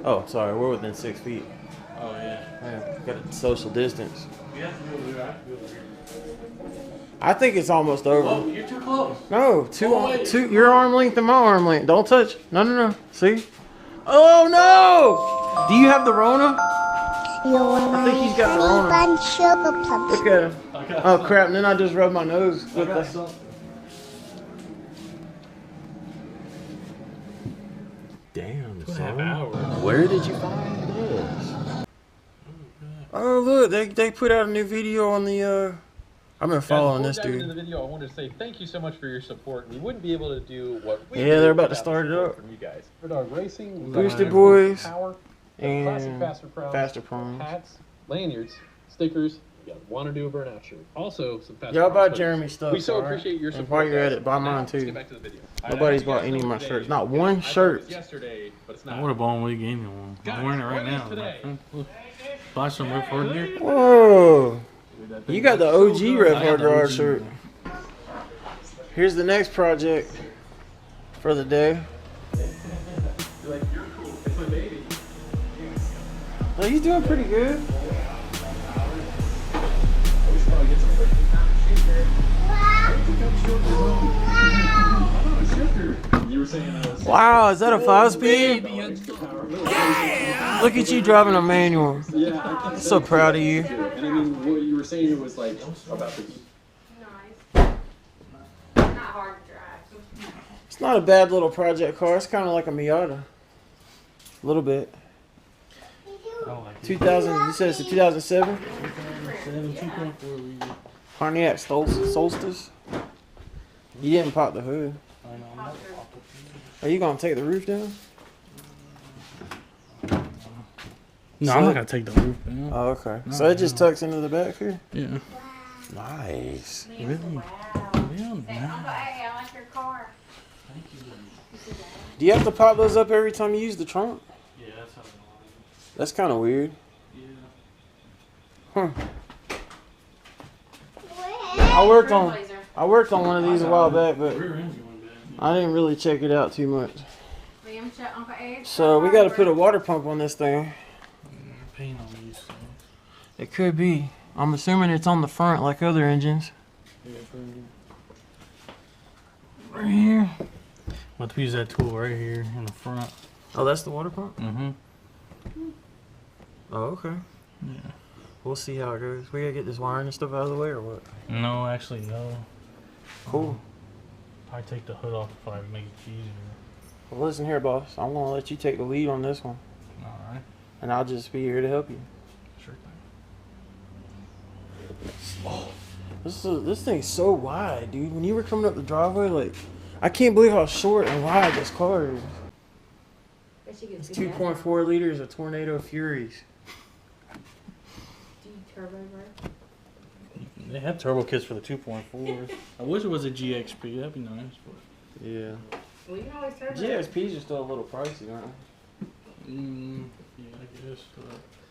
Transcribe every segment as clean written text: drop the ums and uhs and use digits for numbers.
Oh, sorry, we're within 6 feet. Oh, yeah. Yeah, got a social distance. You have to be over there. I have to be over here. I think it's almost over. Oh, you're too close. No, two. Your arm length and my arm length. Don't touch. No. See? Oh no! Do you have the Rona? I think he's got the Rona. Look at him. Oh crap! And then I just rubbed my nose with the. Damn, 2.5 hours. Where did you find this? Oh look, they put out a new video on the. I've been following this dude. In the video, I wanted to say thank you so much for your support. We wouldn't be able to do what we do. Yeah, they're about to start it up. From you guys. For our racing, Boosted Boys power, and classic faster proms, hats, lanyards, stickers. You got want to do a burnout shirt. Also, some faster. Y'all buy Jeremy stuff. We so appreciate your support. And while you're at it, buy mine too. Let's get back to the video. Nobody's bought any of my shirts. Not one shirt. Yesterday, but it's not. I would have bought one. You gave me one. I'm wearing it right now. Buy some Red Hard gear. Whoa. You got the OG Red Hard Guard shirt. Here's the next project for the day. You're cool. It's my baby. Oh, he's doing pretty good. Wow, is that a 5-speed? Look at you driving a manual. Yeah, I'm so proud of you. And I mean, what you were saying, it was like about the. Nice. Not hard to drive. It's not a bad little project car. It's kind of like a Miata. A little bit. 2000, you said it's a 2007? 2.4 Pontiac Solstice. You didn't pop the hood. I know. Are you going to take the roof down? No, I'm not going to take the roof down. Oh, okay. So it just tucks into the back here? Yeah. Nice. Really? Wow. Yeah, Uncle A, I like your car. Thank you. Do you have to pop those up every time you use the trunk? Yeah, that's how it That's kind of weird. Yeah. Huh. I worked on one of these a while back, but Rear end's going bad. I didn't really check it out too much. Uncle A. So we got to put a water pump on this thing. Paint on these. So. It could be. I'm assuming it's on the front like other engines. Yeah, Right here. We'll have to use that tool right here in the front. Oh, that's the water pump? Mm-hmm. Oh, okay. Yeah. We'll see how it goes. We gotta get this wiring and stuff out of the way or what? No, actually, no. Cool. I take the hood off if I make it easier. Well, listen here, boss. I'm gonna let you take the lead on this one. Alright. And I'll just be here to help you. Sure thing. Oh, this thing's so wide, dude. When you were coming up the driveway, like, I can't believe how short and wide this car is. It's 2.4 liters of Tornado Furies. Do you turbo work? They have turbo kits for the 2.4. I wish it was a GXP. That'd be nice. But Yeah. Well, you can always turbo. GXPs are still a little pricey, aren't they? yeah, I guess.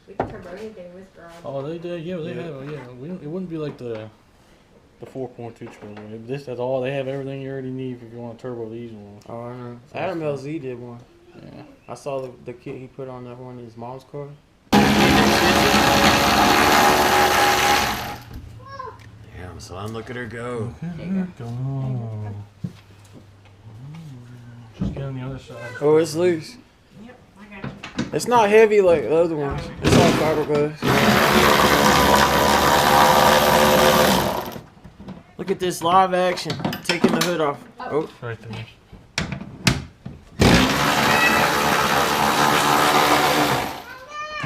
We can turbo anything with garage. Oh, they did. Yeah, they have. Yeah, it wouldn't be like the 4.2 turbo. This that's all. They have everything you already need if you want to turbo these ones. Oh, I know. Adam LZ did one. Yeah. I saw the kit he put on that one in his mom's car. Damn, son, look at her go. Go. Just get on the other side. Oh, it's loose. Yep, I got you. It's not heavy like the other ones. It's all fiberglass. Look at this live action. Taking the hood off. Oh. Right there.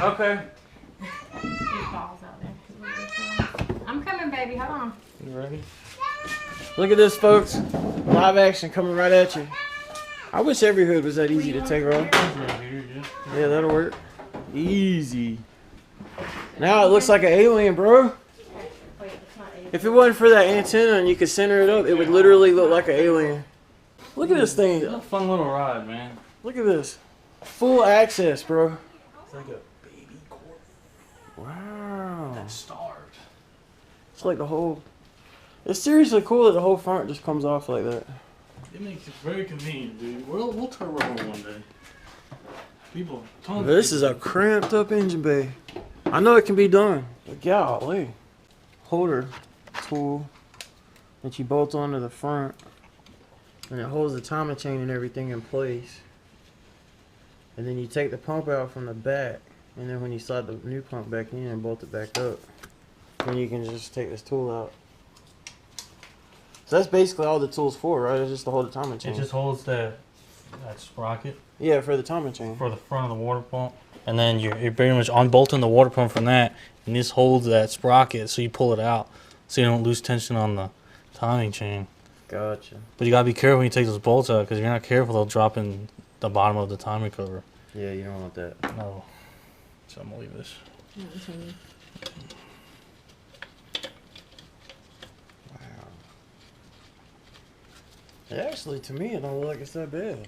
Okay. I'm coming, baby. Hold on. You ready? Look at this, folks. Live action coming right at you. I wish every hood was that easy to take off. Yeah, that'll work. Easy. Now it looks like an alien, bro. If it wasn't for that antenna and you could center it up, it would literally look like an alien. Look at this thing. It's a fun little ride, man. Look at this. Full access, bro. It's like a baby Corvette. Wow. That's starved. It's like the whole... It's seriously cool that the whole front just comes off like that. It makes it very convenient, dude. We'll turbo one day. People, tons This of is a cramped up engine bay. I know it can be done, but golly. Holder tool that you bolt onto the front, and it holds the timing chain and everything in place. And then you take the pump out from the back, and then when you slide the new pump back in and bolt it back up, then you can just take this tool out. So that's basically all the tool's for, right? It's just to hold the timing chain. It just holds that sprocket. Yeah, for the timing chain. For the front of the water pump. And then you're pretty much unbolting the water pump from that, and this holds that sprocket so you pull it out so you don't lose tension on the timing chain. Gotcha. But you gotta be careful when you take those bolts out, because if you're not careful, they'll drop in the bottom of the timing cover. Yeah, you don't want that. No. So I'm gonna leave this. Wow. Actually, to me, it don't look like it's that bad.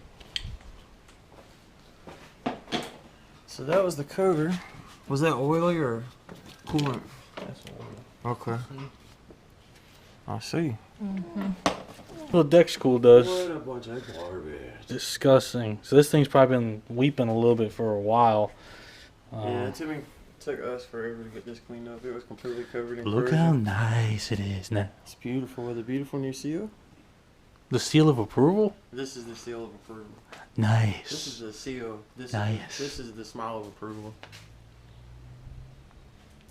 So that was the cover. Was that oily or coolant? That's oil. Okay. I see. Well, deck's cool does. What a bunch of garbage. Disgusting. So this thing's probably been weeping a little bit for a while. Yeah, it took us forever to get this cleaned up. It was completely covered in Look corrosion. how nice it is now. It's beautiful with a beautiful new seal. The seal of approval? This is the seal of approval. Nice. This is the seal. Nice. This is the smile of approval.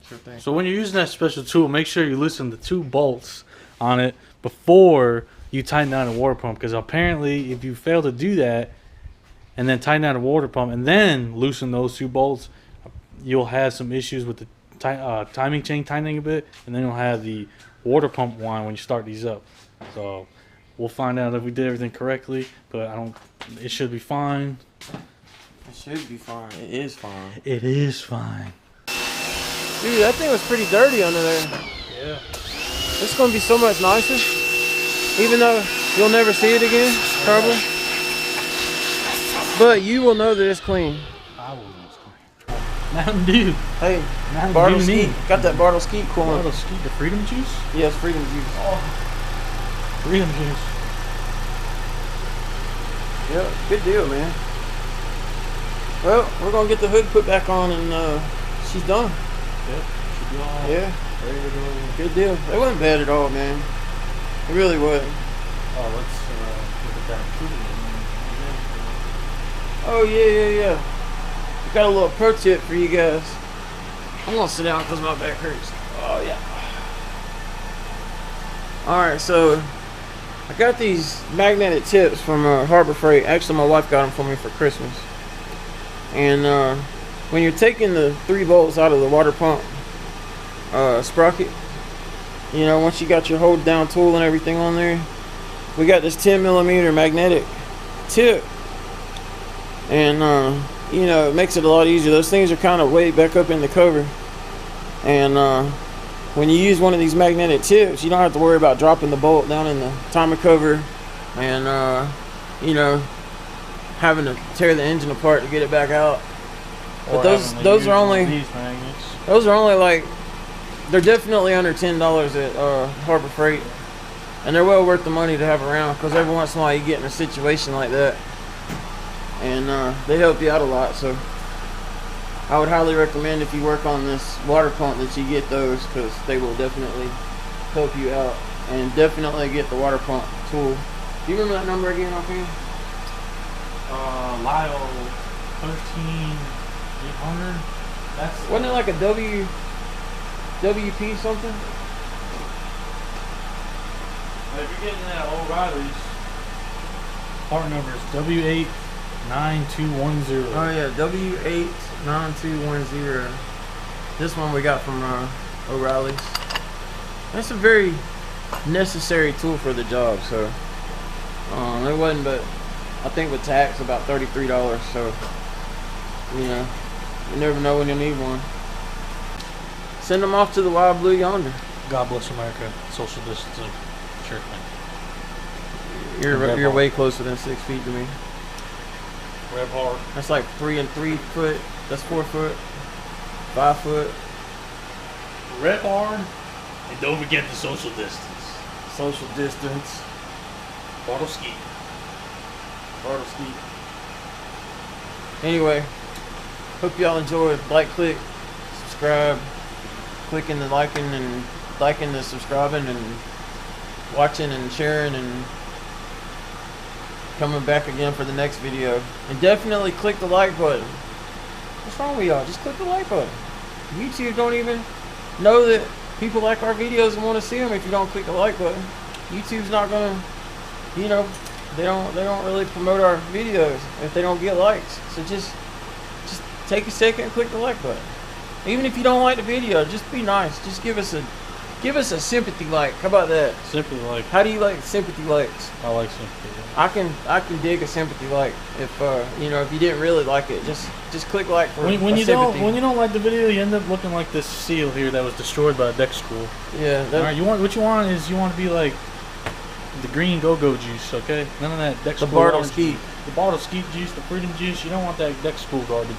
Sure thing. So when you're using that special tool, make sure you loosen the 2 bolts on it before you tighten down the water pump, because apparently if you fail to do that and then tighten down the water pump and then loosen those 2 bolts, you'll have some issues with the timing chain tightening a bit, and then you'll have the water pump whine when you start these up. So we'll find out if we did everything correctly, but it should be fine. It should be fine. It is fine. It is fine. Dude, that thing was pretty dirty under there. Yeah. It's gonna be so much nicer. Even though you'll never see it again, probably. But you will know that it's clean. I will use clean. Mountain Dew. Hey, Mountain Bartle Dew Skeet. neat. Got that Bartle Skeet coolant. Bartle Skeet, the Freedom Juice? Yes, Freedom Juice. Freedom Juice. Yep, good deal, man. Well, we're gonna get the hood put back on and she's done. Yep. Should be all Yeah, ready to go. good deal. It wasn't bad at all, man. It really wasn't. Oh, let's look at that improvement. Oh, yeah. We got a little pro tip for you guys. I'm gonna sit down because my back hurts. Oh, yeah. Alright, so I got these magnetic tips from Harbor Freight. Actually, my wife got them for me for Christmas. And when you're taking the 3 bolts out of the water pump sprocket, you know, once you got your hold down tool and everything on there, we got this 10mm magnetic tip. And you know, it makes it a lot easier. Those things are kind of way back up in the cover. And when you use one of these magnetic tips, you don't have to worry about dropping the bolt down in the timing cover and you know, having to tear the engine apart to get it back out. But those are only like, they're definitely under $10 at Harbor Freight, and they're well worth the money to have around, because every once in a while you get in a situation like that, and they help you out a lot. So I would highly recommend, if you work on this water pump, that you get those, because they will definitely help you out. And definitely get the water pump tool. Do you remember that number again offhand? Lyle 13800. Wasn't it like a WP something? If you're getting that O'Reilly's, part number is W89210. Oh yeah, W89210. This one we got from O'Reilly's. That's a very necessary tool for the job. So it wasn't, but I think with tax about $33. So you know, you never know when you need one. Send them off to the wild blue yonder. God bless America. Social distancing. Sure thing. You're way closer than 6 feet to me. Rev hard. That's like 3 and 3 foot. That's 4 foot. 5 foot. Rev hard. And don't forget the social distance. Social distance. Bartle Skeet. Bartle Skeet. Anyway, Hope y'all enjoyed. Like, click, subscribe, clicking the liking the subscribing and watching and sharing and coming back again for the next video. And definitely click the like button. What's wrong with y'all? Just click the like button. YouTube don't even know that people like our videos and want to see them if you don't click the like button. YouTube's not gonna, you know, they don't really promote our videos if they don't get likes. So just take a second and click the like button. Even if you don't like the video, just be nice. Just give us a sympathy like. How about that? Sympathy like. How do you like sympathy likes? I like sympathy. I can dig a sympathy like if you know, if you didn't really like it, just click like for when you sympathy. don't like the video, you end up looking like this seal here that was destroyed by a deck school. Yeah. All right, you want to be like the green go-go juice, okay? None of that deck The school. Bartle orange Skeet. juice. The Bartle Skeet juice, the Freedom juice. You don't want that deck school garbage.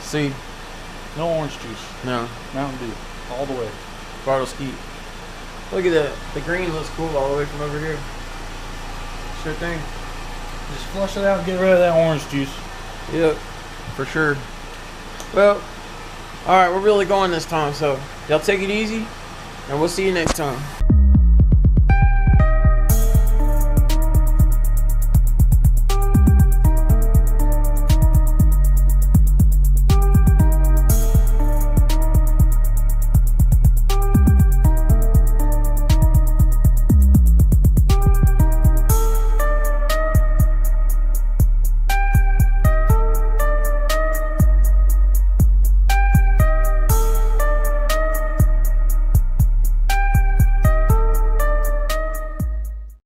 See, No orange juice. no Mountain Dew, all the way. Bartle Skeet. Look at that. The green looks cool all the way from over here. Sure thing. Just flush it out and get rid of that orange juice. Yep, for sure. Well, all right, we're really going this time, so y'all take it easy, and we'll see you next time.